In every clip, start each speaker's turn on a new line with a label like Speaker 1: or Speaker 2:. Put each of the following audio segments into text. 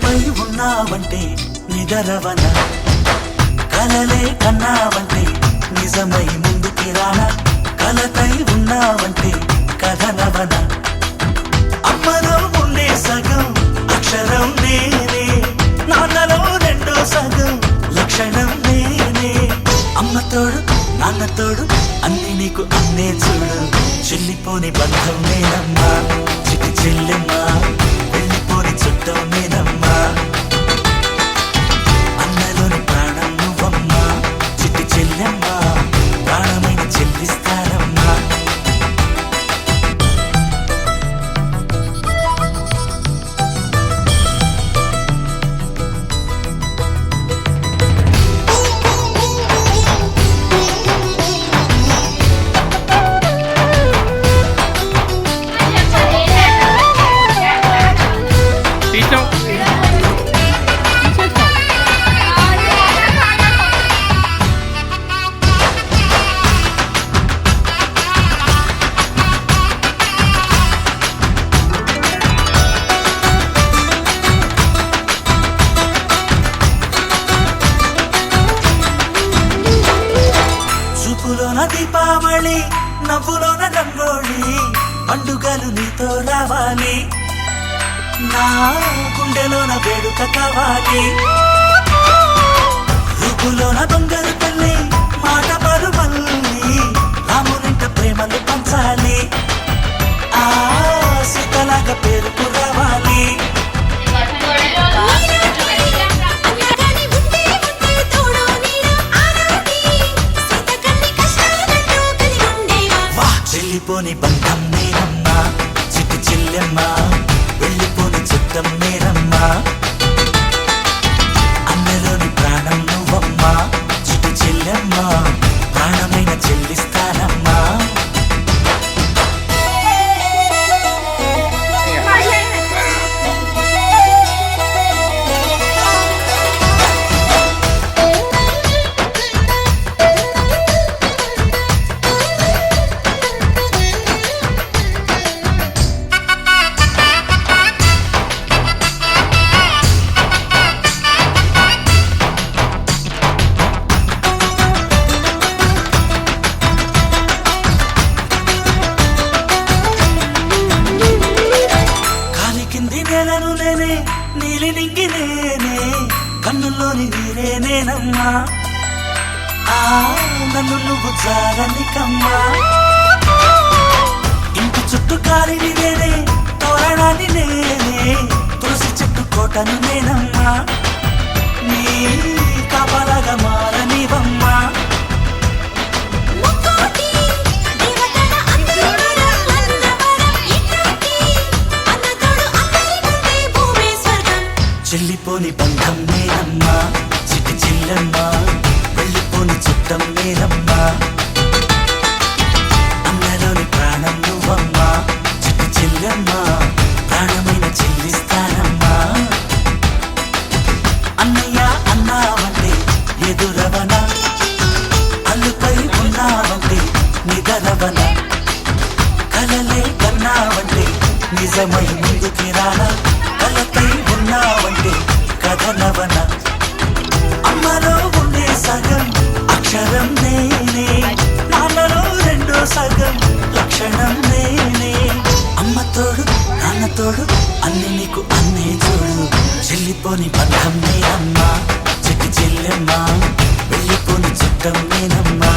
Speaker 1: అల్లుపై ఉన్నావంటే నిదరవన, కలలే కన్నావంటే నిజమై ముందుకి రానా, కలతై ఉన్నావంటే కథనవన. అమ్మలో ఉండే సగం అక్షరం నేనే, నాన్నలో రెండో సగం లక్షణం నేనే. అమ్మ తోడు నాన్న తోడు అన్ని నీకు అన్నే చూడు, చెల్లిపోని బంధం నేనమ్మా, చిటి చెల్లెమ్మా, వెళ్ళిపోని చుట్టం నేనమ్మా. అన్నలోని ప్రాణం నువ్వమ్మా, చిటి చెల్లెమ్మా, ప్రాణమైన చెల్లిస్తానమ్మా. చూపులోన దీపావళి, నవ్వులోన రంగోళి, పండుగలు నీతో రావాలి, నా గుండెలోన వేడుక కావాలి. రూపులోన దొంగలు తల్లి, మాట పరుమల్లి, రామునింట ప్రేమలు పంచాలి, ఆ సీతలాగా పేరుకు రావాలి. వెళ్ళిపోని బంధం నేనమ్మా, చిట్టి చెల్లెమ్మా, వెళ్ళిపోని చుట్టం నేనమ్మా. అన్నలోని ప్రాణం నువ్వమ్మా, చిట్టి చెల్లెమ్మా, ప్రాణమైన చెల్లిస్తానమ్మా. నేలను నేనే, నీలి నింగి నేనే, కన్నుల్లోని నీరే నేనమ్మా, ఆ నన్ను నువ్వు జారనికమ్మా. ఇంటి చుట్టూ కాలిని నేనే, తోరణాన్ని నేనే, తులసి చెట్టు కోటను నేనమ్మా, నీ కాపలాగా మారనివమ్మా. చెల్లిపోని బంధం నేనమ్మా, చిటి చెల్లెమ్మా, వెళ్ళిపోని చుట్టం నేనమ్మా. అన్నలోని ప్రాణం నువ్వమ్మా, చిటి చెల్లెమ్మా, ప్రాణమైన చెల్లిస్తానమ్మా. అన్నయ్య అన్నావంటే ఎదురవన, అల్లుపై ఉన్నావంటే నిదరవన, కలలే కన్నావంటే నిజమై ముందుకి రానా, కలతై ఉన్నావంటే కథనవన. అమ్మలో ఉండే సగం అక్షరం నేనే, నాన్నలో రెండో సగం లక్షణం నేనే. అమ్మ తోడు నాన్న తోడు అన్ని నీకు అన్నే చూడు, చెల్లిపోని బంధం నేనమ్మా, చిట్టి చెల్లెమ్మా, వెళ్ళిపోని చుట్టం నేనమ్మా.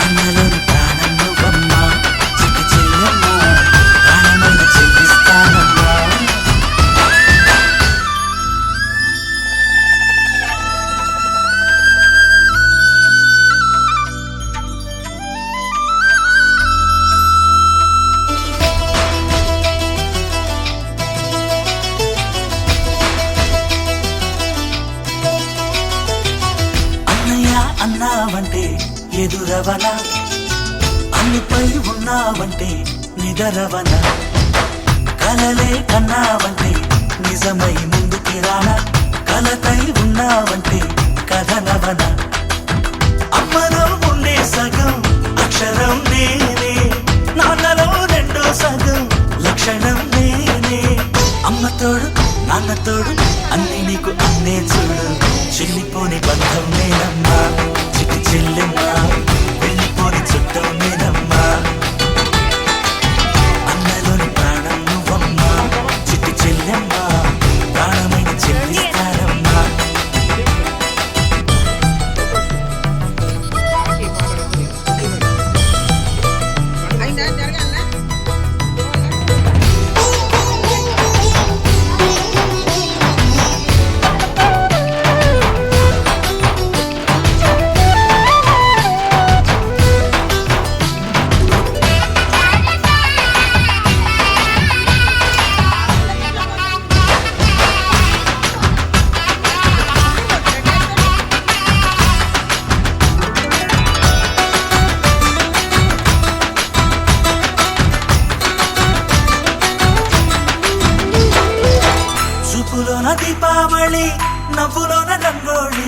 Speaker 1: అన్నలోని ప్రాణం నువ్వమ్మా, చిట్టి చెల్లెమ్మా, ప్రాణమైన చెల్లిస్తానమ్మా. అన్నావంటే ఎదురవన, అన్నిపై ఉన్నావంటే నిదరవన, కలలే కన్నావంటే నిజమై ముందుకి రానా, కలతై ఉన్నావంటే కథనవన. అమ్మలో ఉండే సగం అక్షరం నేనే, నాన్నలో రెండో సగం లక్షణం నేనే. అమ్మ తోడు నాన్న తోడు అన్ని నీకు అన్నే చూడు చెల్లిపోని బంధం నేనమ్మా చిట్టి చెల్లెమ్మా వెళ్ళిపోని చుట్టం నేనమ్మా అన్నలోని ప్రాణం నువ్వమ్మా చిట్టి చెల్లెమ్మా ప్రాణమైన చెల్లిస్తానమ్మా చూపులోన దీపావళి నవ్వులోన రంగోళి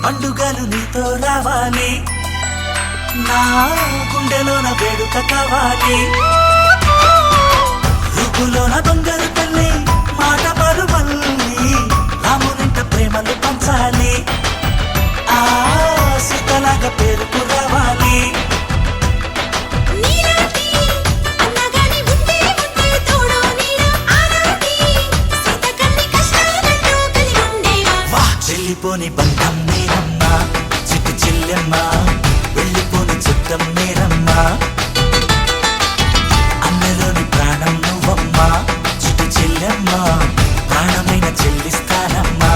Speaker 1: పండుగలు నీతో రావాలి నా గుండెలోన వేడుక కావాలి రూపులోన దొంగలు తల్లి మాట పరుమల్లి రామునింట ప్రేమలు పంచాలి ఆ సీతలాగా పేరుకు రావాలి వెళ్ళిపోని బంధం నేనమ్మా చిట్టి చెల్లెమ్మా వెళ్ళిపోని చుట్టం నేనమ్మా అన్నలోని ప్రాణం నువ్వమ్మా చిట్టి చెల్లెమ్మా ప్రాణమైన చెల్లిస్తానమ్మా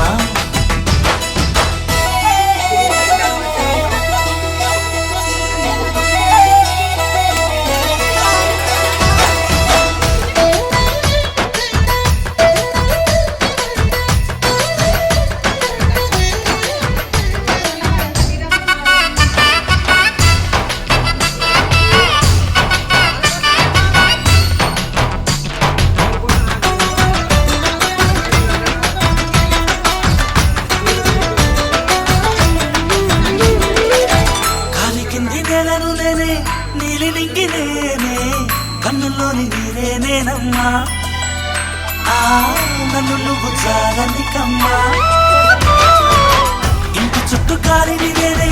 Speaker 1: నీలి నింగి నేనే కన్నుల్లోని నీరే నేనమ్మా ఆ నన్ను నువ్వు చాలనికమ్మా ఇంటి చుట్టూ కాలిని నేనే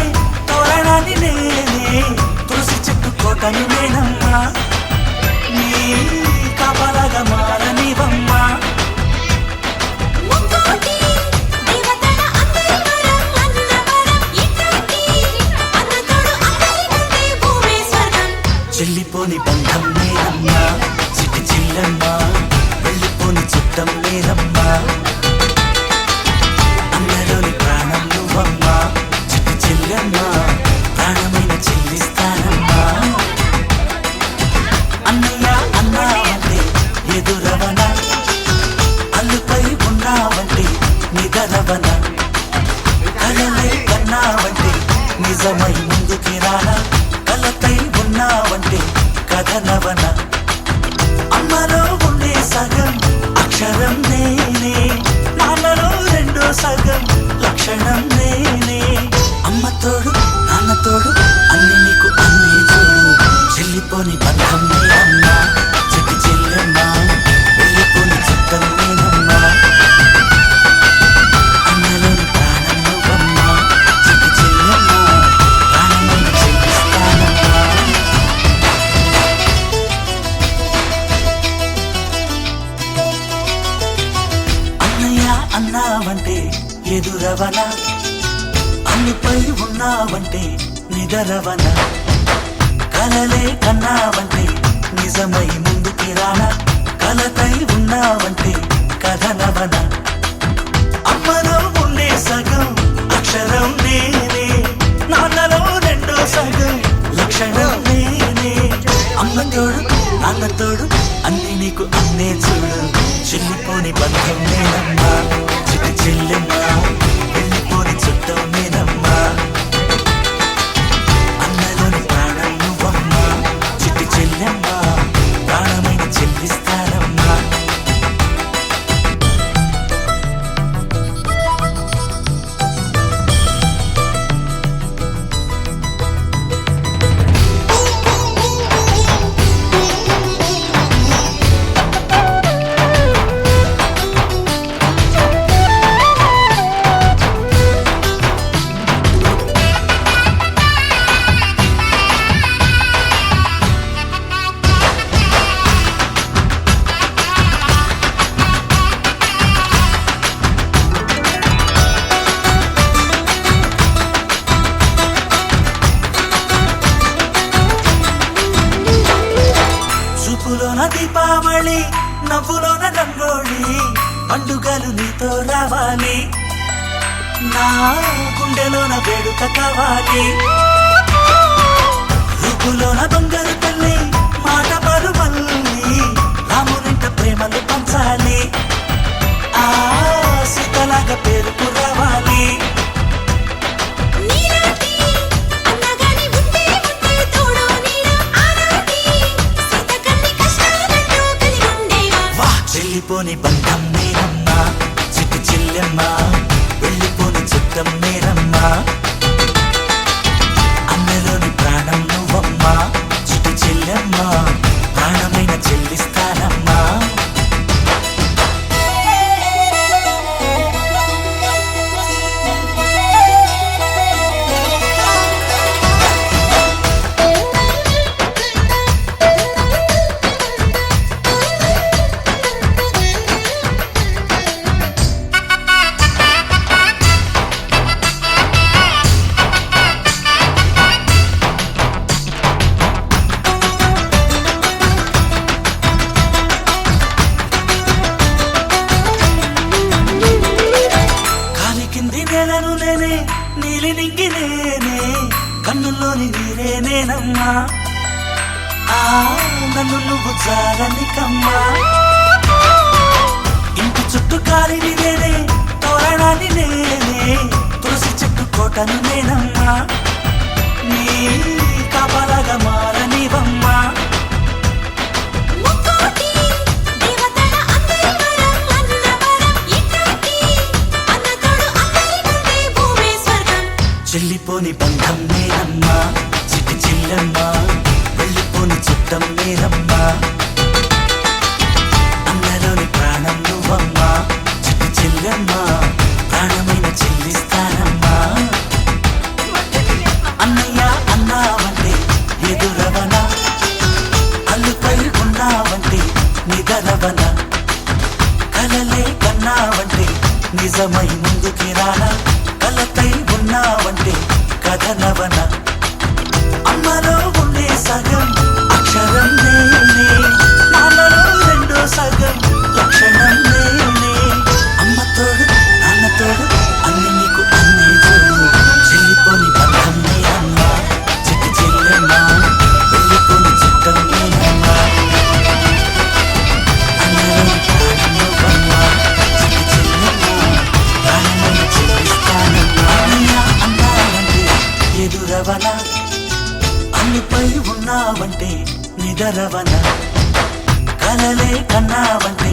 Speaker 1: తోరణాన్ని నేనే తులసి చెట్టు కోటని నేనమ్మా నీ కాపలాగా మారనివమ్మా చెల్లిపోని బంధం నేనమ్మా చిట్టి చెల్లెమ్మా వెళ్ళిపోని చుట్టం నేనమ్మా అన్నలోని ప్రాణం నువ్వమ్మా చిట్టి చెల్లెమ్మా ప్రాణమైన చెల్లిస్తానమ్మా అన్నయ్య అన్నావంటే ఎదురవన అల్లుపై ఉన్నావంటే నిదరవన కలలై కన్నావంటే నిజమై ముందుకి రానా కలతై ఉన్నావంటే కథనవన అమ్మలో ఉండే సగం అక్షరం నేనే నాన్నలో రెండో సగం లక్షణం నేనే అమ్మ తోడు నాన్న తోడు అన్ని నీకు అన్నీ చూడు చెల్లిపోని బంధం నేనమ్మా చిట్టి చెల్లెమ్మా వెళ్ళిపోని చుట్టం నేనమ్మా అన్నలోని ప్రాణం నువ్వమ్మా చిట్టి చెల్లెమ్మా ప్రాణమైన చెల్లిస్తానమ్మా అన్నావంటే ఎదురవన అన్నిపై ఉన్నావంటే నిదరవన కలలే కన్నావంటే నిజమై ముందుకి రానా కలతై ఉన్నావంటే కథనవన అమ్మలో ఉండే సగం అక్షరం నేనే నాన్నలో రెండో సగం లక్షణం నేనే అమ్మ తోడు నాన్న తోడు అన్ని నీకు అన్నే చూడు చెల్లిపోని బంధం నేనమ్మా చిట్టి చెల్లెమ్మా వెళ్ళిపోని చుట్టం నేనమ్మా అన్నలోని ప్రాణం నువ్వమ్మా చిట్టి చెల్లెమ్మా ప్రాణమైన చెల్లిస్తానమ్మా దీపావళి నవ్వులోన రంగోళి పండుగలు నీతో రావాలి నా గుండెలోన వేడుక కావాలి రూపులోన బంగారు తల్లి మాట పరుమల్లి రామునింట ప్రేమలు పంచాలి ఆ సీతలాగా పేరుకు రావాలి వెళ్ళిపోని బంధం నేనమ్మా చిట్టి చెల్లెమ్మ వెళ్ళిపోని చుట్టం నేనమ్మా అన్నలోని ప్రాణం నువ్వమ్మా చిట్టి చెల్లెమ్మ ప్రాణమైన చెల్లిస్తానమ్మా నేలను నేనే నీలి నింగి నేనే కన్నుల్లోని నీరే నేనమ్మా ఆ నన్ను నువ్వు జారనికమ్మా ఇంటి చుట్టూ కాలిని నేనే తోరణాన్ని నేనే తులసి చెట్టు కోటను నేనమ్మా నీ కాపలాగా మారనివమ్మా చెల్లిపోని బంధం నేనమ్మా చిట్టి చెల్లెమ్మ వెళ్ళిపోని చుట్టం నేనమ్మా అన్నలోని ప్రాణం నువ్వమ్మా చిట్టి చెల్లెమ్మ ప్రాణమైన చెల్లిస్తానమ్మా అన్నయ్య అన్నావంటే ఎదురవన అల్లుపై ఉన్నావంటే నిదరవన కలలే కన్నావంటే నిజమై ముందుకి రానా కలతై ఉన్నావంటే కథనవన అమ్మలో ఉండే సగం అక్షరం నేనే నాన్నలో రెండో సగం లక్షణం నేనే అమ్మతోడు నాన్నతోడు అన్ని నీకు అన్నీ చూడు చెల్లిపోని బంధం నేనమ్మా చిట్టి చెల్లెమ్మ వెళ్ళిపోని చుట్టం నేనమ్మా అన్నలోని ప్రాణం నువ్వమ్మా చిట్టి చెల్లెమ్మ ప్రాణమైన చెల్లిస్తానమ్మా అన్నావంటే ఎదురవన అన్నిపై ఉన్నావంటే నిదరవన కలలే కన్నావంటే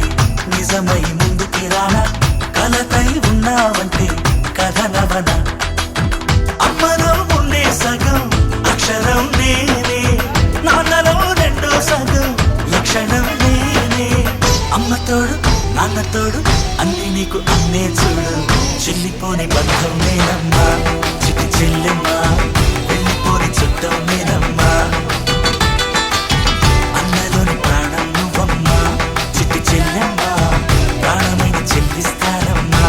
Speaker 1: నిజమై ముందుకి రానా కలతై ఉన్నావంటే కథనవన అమ్మలో ఉండే సగం అక్షరం నేనే నాన్నలో రెండో సగం లక్షణం నేనే అమ్మతోడు నాన్నతోడు అన్ని నీకు అన్నే చూడు చెల్లిపోని బంధం నేనమ్మా చిట్టి చెల్లెమ్మ వెళ్ళిపోని చుట్టం నేనమ్మా అన్నలోని ప్రాణం నువ్వమ్మా చిట్టి చెల్లెమ్మ ప్రాణమైన చెల్లిస్తానమ్మా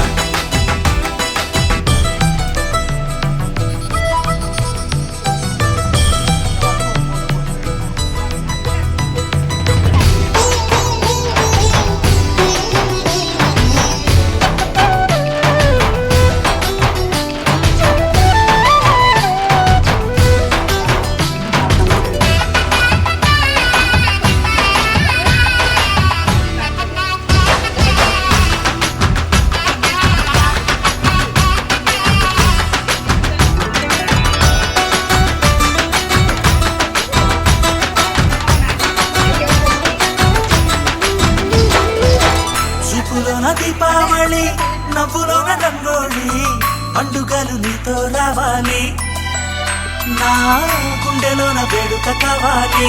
Speaker 1: దీపావళి నవ్వులోన రంగోళి పండుగలు నీతో రావాలి నా గుండెలోన వేడుక కావాలి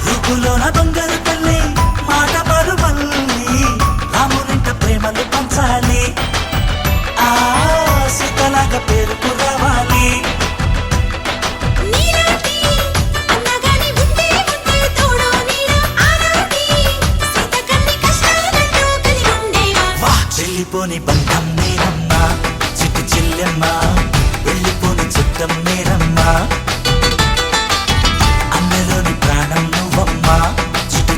Speaker 1: రూపులోన బంగారు తల్లి మాట పరుమల్లి రామునింట ప్రేమలు పంచాలి ఆ సీతలాగా పేరుకు రావాలి వెళ్ళిపోని బంధం నేనమ్మా చిట్టి చెల్లెమ్మ వెళ్ళిపోని చుట్టం నేనమ్మా అన్నలోని ప్రాణం నువ్వమ్మా చిట్టి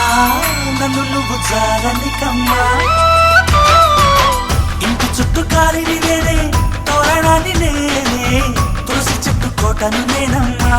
Speaker 1: ఆ నన్ను నువ్వు జారనికమ్మా. ఇంటి చుట్టూ కాలిని నేనే, తోరణాన్ని నేనే, తులసి చెట్టు కోటను నేనమ్మా.